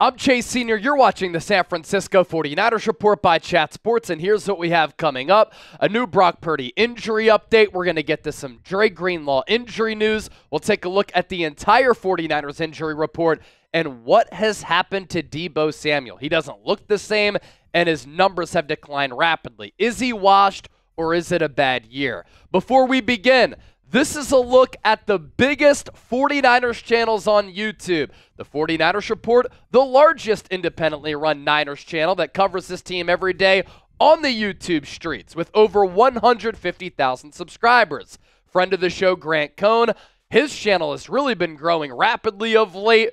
I'm Chase Sr. You're watching the San Francisco 49ers Report by Chat Sports, and here's what we have coming up. A new Brock Purdy injury update. We're going to get to some Dre Greenlaw injury news. We'll take a look at the entire 49ers injury report and what has happened to Deebo Samuel. He doesn't look the same, and his numbers have declined rapidly. Is he washed, or is it a bad year? Before we begin, this is a look at the biggest 49ers channels on YouTube. The 49ers Report, the largest independently run Niners channel that covers this team every day on the YouTube streets with over 150,000 subscribers. Friend of the show, Grant Cohn, his channel has really been growing rapidly of late.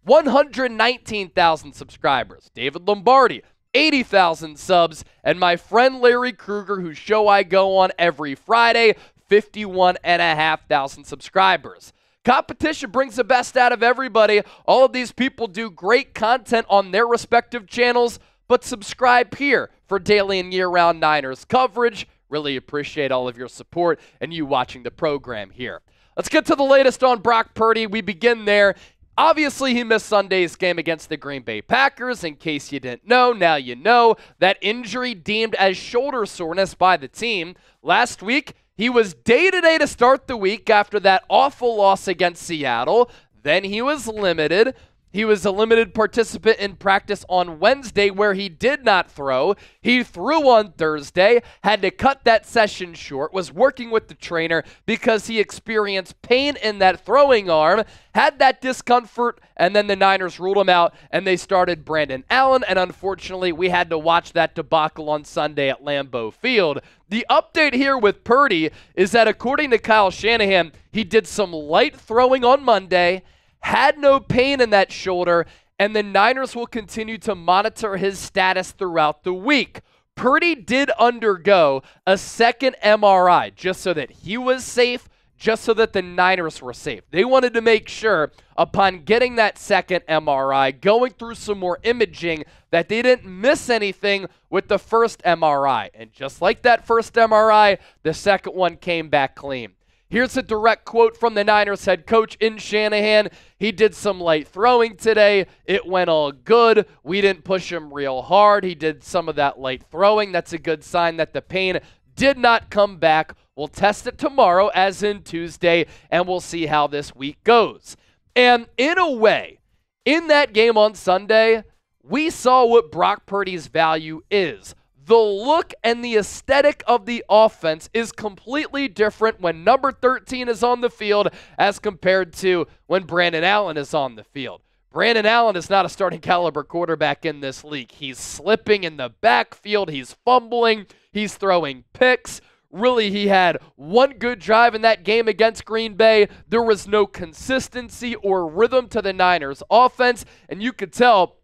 119,000 subscribers. David Lombardi, 80,000 subs. And my friend Larry Kruger, whose show I go on every Friday, 51,500 subscribers. Competition brings the best out of everybody. All of these people do great content on their respective channels, but subscribe here for daily and year-round Niners coverage. Really appreciate all of your support and you watching the program here. Let's get to the latest on Brock Purdy. We begin there. Obviously, he missed Sunday's game against the Green Bay Packers. In case you didn't know, now you know. That injury deemed as shoulder soreness by the team. Last week, he was day-to-day to start the week after that awful loss against Seattle. Then he was limited. He was a limited participant in practice on Wednesday where he did not throw. He threw on Thursday, had to cut that session short, was working with the trainer because he experienced pain in that throwing arm, had that discomfort, and then the Niners ruled him out, and they started Brandon Allen, and unfortunately, we had to watch that debacle on Sunday at Lambeau Field. The update here with Purdy is that according to Kyle Shanahan, he did some light throwing on Monday, had no pain in that shoulder, and the Niners will continue to monitor his status throughout the week. Purdy did undergo a second MRI just so that he was safe, just so that the Niners were safe. They wanted to make sure upon getting that second MRI, going through some more imaging, that they didn't miss anything with the first MRI. And just like that first MRI, the second one came back clean. Here's a direct quote from the Niners head coach in Shanahan. He did some light throwing today. It went all good. We didn't push him real hard. He did some of that light throwing. That's a good sign that the pain did not come back. We'll test it tomorrow, as in Tuesday, and we'll see how this week goes. And in a way, in that game on Sunday, we saw what Brock Purdy's value is. The look and the aesthetic of the offense is completely different when number 13 is on the field as compared to when Brandon Allen is on the field. Brandon Allen is not a starting caliber quarterback in this league. He's slipping in the backfield. He's fumbling. He's throwing picks. Really, he had one good drive in that game against Green Bay. There was no consistency or rhythm to the Niners' offense, and you could tell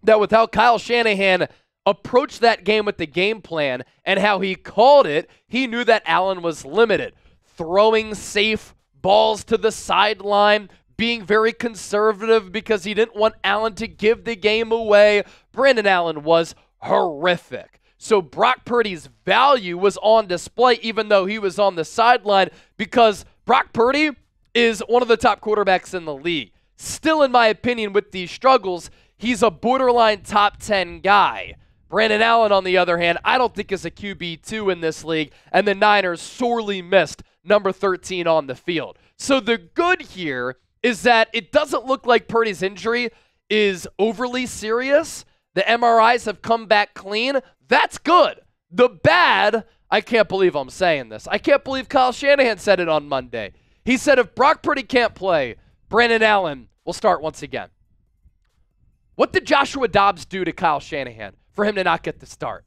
that with how Kyle Shanahan approached that game with the game plan and how he called it, he knew that Allen was limited. Throwing safe balls to the sideline, being very conservative because he didn't want Allen to give the game away. Brandon Allen was horrific. So Brock Purdy's value was on display even though he was on the sideline because Brock Purdy is one of the top quarterbacks in the league. Still, in my opinion, with these struggles, he's a borderline top 10 guy. Brandon Allen, on the other hand, I don't think is a QB2 in this league, and the Niners sorely missed number 13 on the field. So the good here is that it doesn't look like Purdy's injury is overly serious. The MRIs have come back clean. That's good. The bad, I can't believe I'm saying this. I can't believe Kyle Shanahan said it on Monday. He said if Brock Purdy can't play, Brandon Allen will start once again. What did Joshua Dobbs do to Kyle Shanahan for him to not get the start?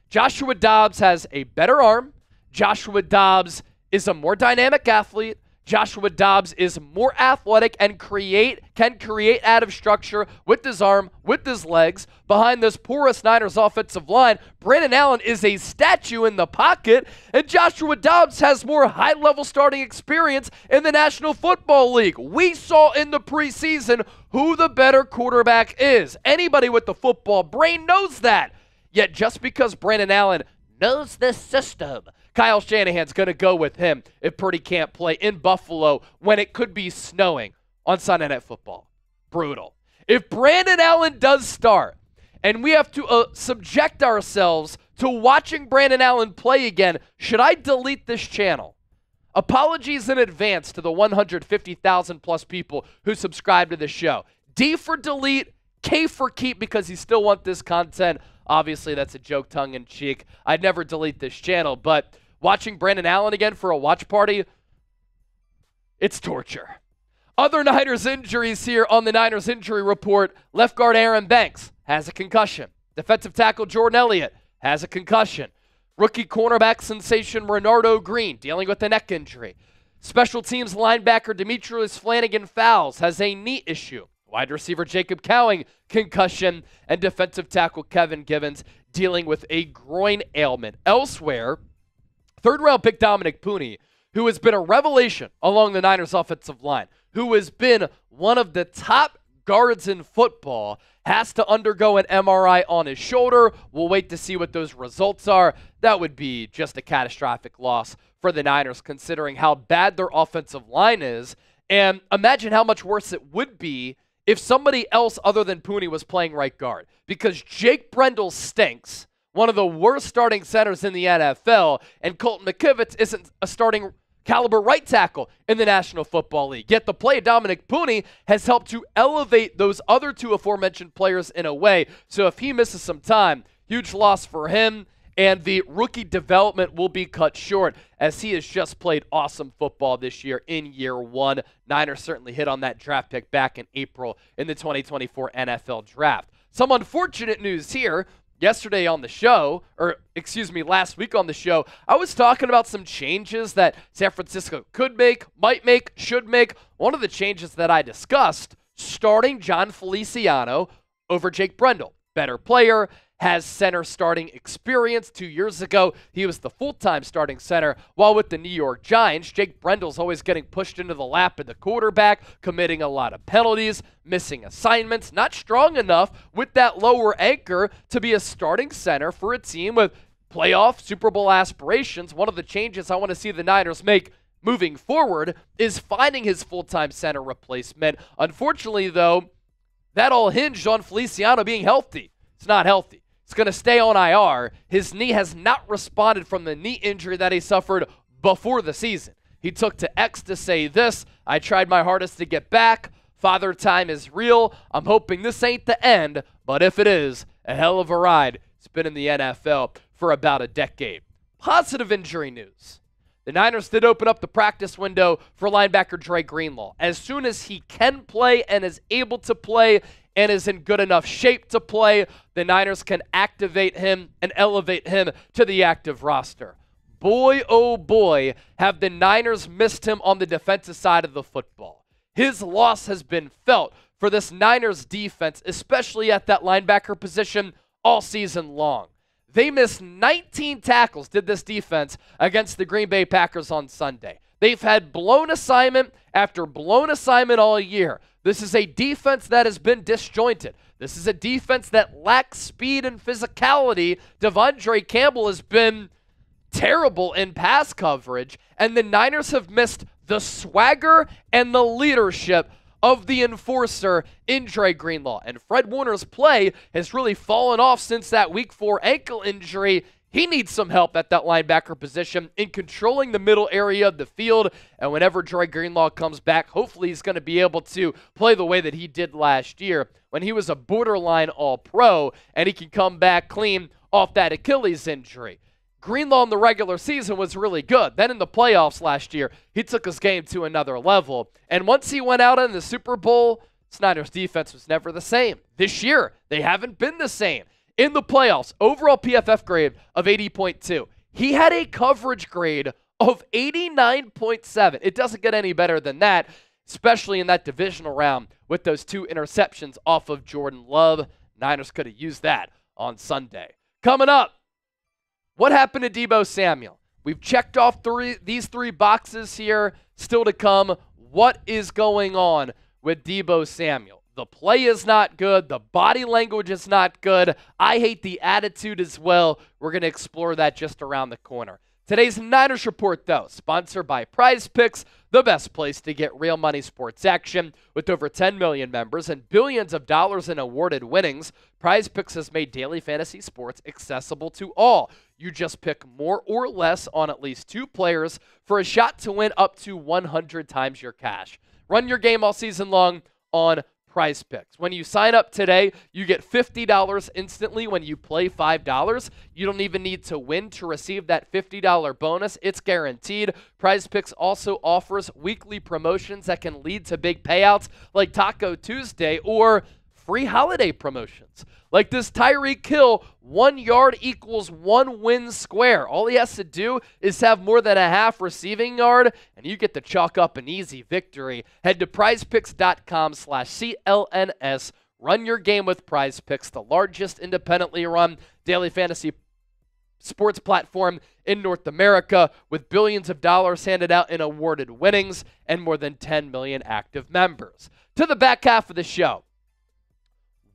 Joshua Dobbs has a better arm. Joshua Dobbs is a more dynamic athlete. Joshua Dobbs is more athletic and can create out of structure with his arm, with his legs. Behind this porous Niners offensive line, Brandon Allen is a statue in the pocket, and Joshua Dobbs has more high-level starting experience in the National Football League. We saw in the preseason who the better quarterback is. Anybody with the football brain knows that. Yet just because Brandon Allen knows this system, Kyle Shanahan's going to go with him if Purdy can't play in Buffalo when it could be snowing on Sunday Night Football. Brutal. If Brandon Allen does start, and we have to subject ourselves to watching Brandon Allen play again, should I delete this channel? Apologies in advance to the 150,000 plus people who subscribe to this show. D for delete, K for keep because you still want this content. Obviously, that's a joke, tongue-in-cheek. I'd never delete this channel, but watching Brandon Allen again for a watch party, it's torture. Other Niners injuries here on the Niners injury report. Left guard Aaron Banks has a concussion. Defensive tackle Jordan Elliott has a concussion. Rookie cornerback sensation Renardo Green dealing with a neck injury. Special teams linebacker Demetrius Flanagan-Fowles has a knee issue. Wide receiver Jacob Cowing, concussion. And defensive tackle Kevin Givens dealing with a groin ailment. Elsewhere, third-round pick Dominic Purdy, who has been a revelation along the Niners offensive line, who has been one of the top guards in football, has to undergo an MRI on his shoulder. We'll wait to see what those results are. That would be just a catastrophic loss for the Niners, considering how bad their offensive line is. And imagine how much worse it would be if somebody else other than Purdy was playing right guard. Because Jake Brendel stinks, one of the worst starting centers in the NFL, and Colton McKivitz isn't a starting caliber right tackle in the National Football League. Yet the play of Dominic Purdy has helped to elevate those other two aforementioned players in a way. So if he misses some time, huge loss for him, and the rookie development will be cut short as he has just played awesome football this year in year one. Niners certainly hit on that draft pick back in April in the 2024 NFL Draft. Some unfortunate news here. Yesterday on the show, last week on the show, I was talking about some changes that San Francisco could make, might make, should make. One of the changes that I discussed, starting John Feliciano over Jake Brendel. Better player, has center starting experience. 2 years ago, he was the full-time starting center, while with the New York Giants, Jake Brendel's always getting pushed into the lap of the quarterback, committing a lot of penalties, missing assignments, not strong enough with that lower anchor to be a starting center for a team with playoff Super Bowl aspirations. One of the changes I want to see the Niners make moving forward is finding his full-time center replacement. Unfortunately, though, that all hinged on Feliciano being healthy. It's not healthy. It's going to stay on IR. His knee has not responded from the knee injury that he suffered before the season. He took to X to say this: I tried my hardest to get back. Father time is real. I'm hoping this ain't the end, but if it is, a hell of a ride. It's been in the NFL for about a decade. Positive injury news. The Niners did open up the practice window for linebacker Dre Greenlaw. As soon as he can play and is able to play and is in good enough shape to play, the Niners can activate him and elevate him to the active roster. Boy, oh boy, have the Niners missed him on the defensive side of the football. His loss has been felt for this Niners defense, especially at that linebacker position, all season long. They missed 19 tackles, did this defense, against the Green Bay Packers on Sunday. They've had blown assignment after blown assignment all year. This is a defense that has been disjointed. This is a defense that lacks speed and physicality. Devondre Campbell has been terrible in pass coverage, and the Niners have missed the swagger and the leadership of the enforcer in Dre Greenlaw. And Fred Warner's play has really fallen off since that Week 4 ankle injury. He needs some help at that linebacker position in controlling the middle area of the field. And whenever Dre Greenlaw comes back, hopefully he's going to be able to play the way that he did last year when he was a borderline All-Pro, and he can come back clean off that Achilles injury. Greenlaw in the regular season was really good. Then in the playoffs last year, he took his game to another level. And once he went out in the Super Bowl, Snyder's defense was never the same. This year, they haven't been the same. In the playoffs, overall PFF grade of 80.2. He had a coverage grade of 89.7. It doesn't get any better than that, especially in that divisional round with those 2 interceptions off of Jordan Love. Niners could have used that on Sunday. Coming up, what happened to Deebo Samuel? We've checked off these 3 boxes here. Still to come, what is going on with Deebo Samuel? The play is not good. The body language is not good. I hate the attitude as well. We're going to explore that just around the corner. Today's Niners Report, though, sponsored by Prize Picks, the best place to get real money sports action. With over 10 million members and billions of dollars in awarded winnings, Prize Picks has made daily fantasy sports accessible to all. You just pick more or less on at least 2 players for a shot to win up to 100 times your cash. Run your game all season long on Prize Picks. When you sign up today, you get $50 instantly when you play $5. You don't even need to win to receive that $50 bonus. It's guaranteed. Prize Picks also offers weekly promotions that can lead to big payouts like Taco Tuesday or free holiday promotions. Like this Tyreek Hill, 1 yard equals 1 win square. All he has to do is have more than a half receiving yard, and you get to chalk up an easy victory. Head to prizepicks.com/CLNS. Run your game with Prize Picks, the largest independently run daily fantasy sports platform in North America, with billions of dollars handed out in awarded winnings and more than 10 million active members. To the back half of the show.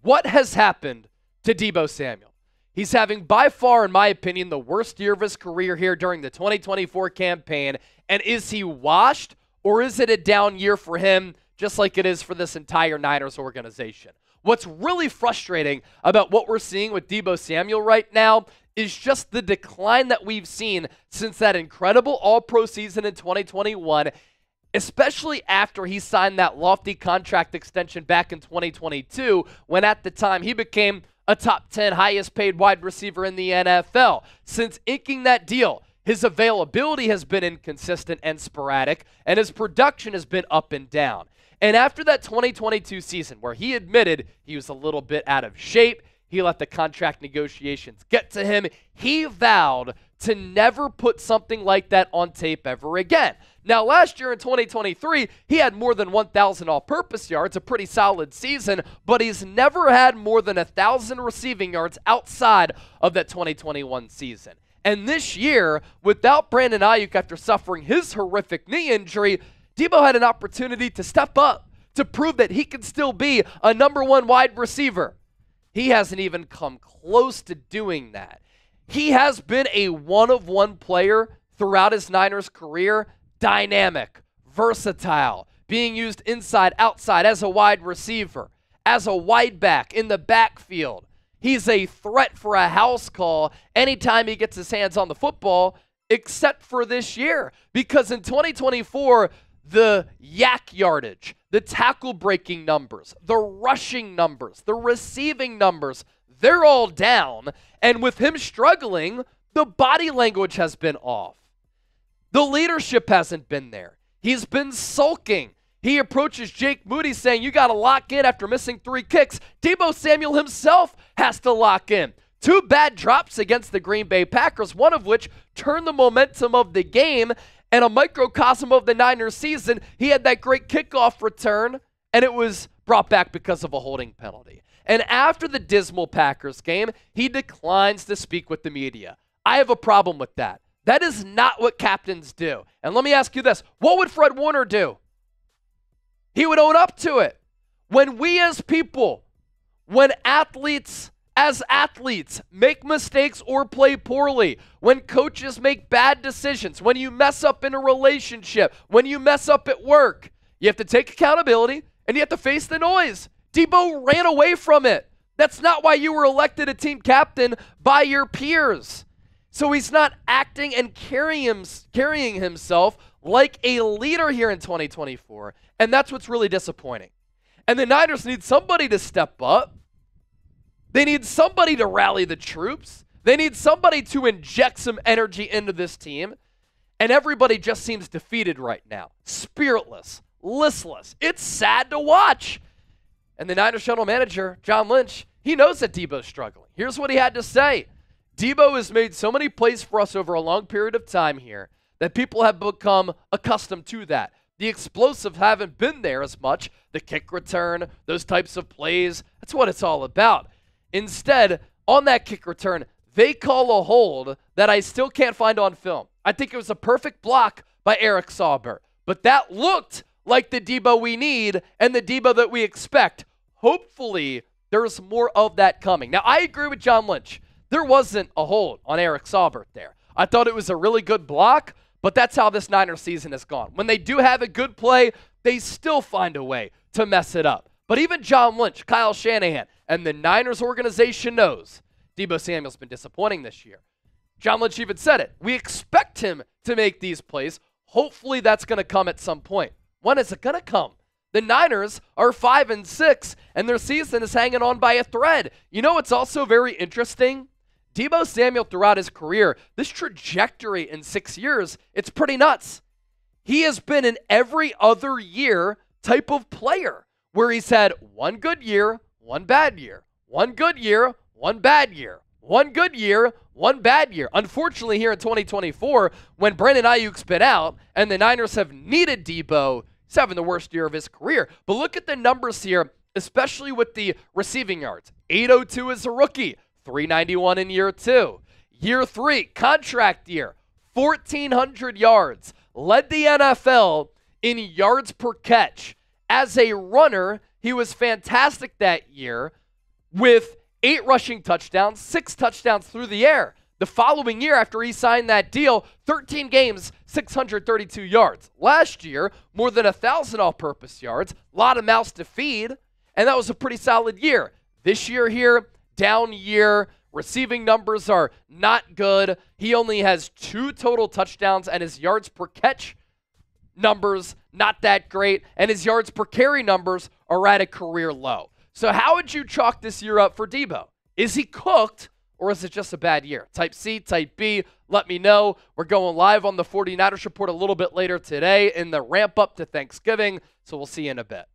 What has happened to Deebo Samuel? He's having, by far, in my opinion, the worst year of his career here during the 2024 campaign. And is he washed, or is it a down year for him, just like it is for this entire Niners organization? What's really frustrating about what we're seeing with Deebo Samuel right now is just the decline that we've seen since that incredible All-Pro season in 2021, especially after he signed that lofty contract extension back in 2022, when at the time he became a top 10 highest paid wide receiver in the NFL. Since inking that deal, his availability has been inconsistent and sporadic, and his production has been up and down. And after that 2022 season, where he admitted he was a little bit out of shape, he let the contract negotiations get to him, he vowed to never put something like that on tape ever again. Now, last year in 2023, he had more than 1,000 all-purpose yards, a pretty solid season, but he's never had more than 1,000 receiving yards outside of that 2021 season. And this year, without Brandon Ayuk after suffering his horrific knee injury, Deebo had an opportunity to step up, to prove that he can still be a number 1 wide receiver. He hasn't even come close to doing that. He has been a one-of-one player throughout his Niners career, dynamic, versatile, being used inside, outside, as a wide receiver, as a wide back, in the backfield. He's a threat for a house call anytime he gets his hands on the football, except for this year. Because in 2024, the yak yardage, the tackle breaking numbers, the rushing numbers, the receiving numbers, they're all down. And with him struggling, the body language has been off. The leadership hasn't been there. He's been sulking. He approaches Jake Moody saying, you got to lock in after missing 3 kicks. Deebo Samuel himself has to lock in. 2 bad drops against the Green Bay Packers, one of which turned the momentum of the game. And a microcosm of the Niners season, he had that great kickoff return, and it was brought back because of a holding penalty. And after the dismal Packers game, he declines to speak with the media. I have a problem with that. That is not what captains do. And let me ask you this. What would Fred Warner do? He would own up to it. When we as people, when athletes as athletes make mistakes or play poorly, when coaches make bad decisions, when you mess up in a relationship, when you mess up at work, you have to take accountability and you have to face the noise. Deebo ran away from it. That's not why you were elected a team captain by your peers. So he's not acting and carrying himself like a leader here in 2024. And that's what's really disappointing. And the Niners need somebody to step up. They need somebody to rally the troops. They need somebody to inject some energy into this team. And everybody just seems defeated right now. Spiritless, listless. It's sad to watch. And the Niners general manager, John Lynch, he knows that Deebo's struggling. Here's what he had to say. Deebo has made so many plays for us over a long period of time here that people have become accustomed to that. The explosive haven't been there as much. The kick return, those types of plays, that's what it's all about. Instead, on that kick return, they call a hold that I still can't find on film. I think it was a perfect block by Eric Sauber. But that looked like the Deebo we need and the Deebo that we expect. Hopefully, there's more of that coming. Now, I agree with John Lynch. There wasn't a hold on Eric Saubert there. I thought it was a really good block, but that's how this Niners season has gone. When they do have a good play, they still find a way to mess it up. But even John Lynch, Kyle Shanahan, and the Niners organization knows Deebo Samuel's been disappointing this year. John Lynch even said it. We expect him to make these plays. Hopefully that's going to come at some point. When is it going to come? The Niners are 5-6, and their season is hanging on by a thread. You know what's also very interesting? Deebo Samuel throughout his career, this trajectory in 6 years, it's pretty nuts. He has been an every other year type of player where he's had one good year, one bad year, one good year, one bad year, one good year, one bad year. Unfortunately, here in 2024, when Brandon Ayuk's been out and the Niners have needed Deebo, he's having the worst year of his career. But look at the numbers here, especially with the receiving yards. 802 as a rookie, 391 in year 2. Year 3, contract year, 1,400 yards. Led the NFL in yards per catch. As a runner, he was fantastic that year with 8 rushing touchdowns, 6 touchdowns through the air. The following year, after he signed that deal, 13 games, 632 yards. Last year, more than 1,000 all-purpose yards, a lot of mouths to feed, and that was a pretty solid year. This year here, down year, receiving numbers are not good. He only has 2 total touchdowns, and his yards per catch numbers, not that great, and his yards per carry numbers are at a career low. So how would you chalk this year up for Deebo? Is he cooked, or is it just a bad year? Type C, type B, let me know. We're going live on the 49ers Report a little bit later today in the ramp up to Thanksgiving, so we'll see you in a bit.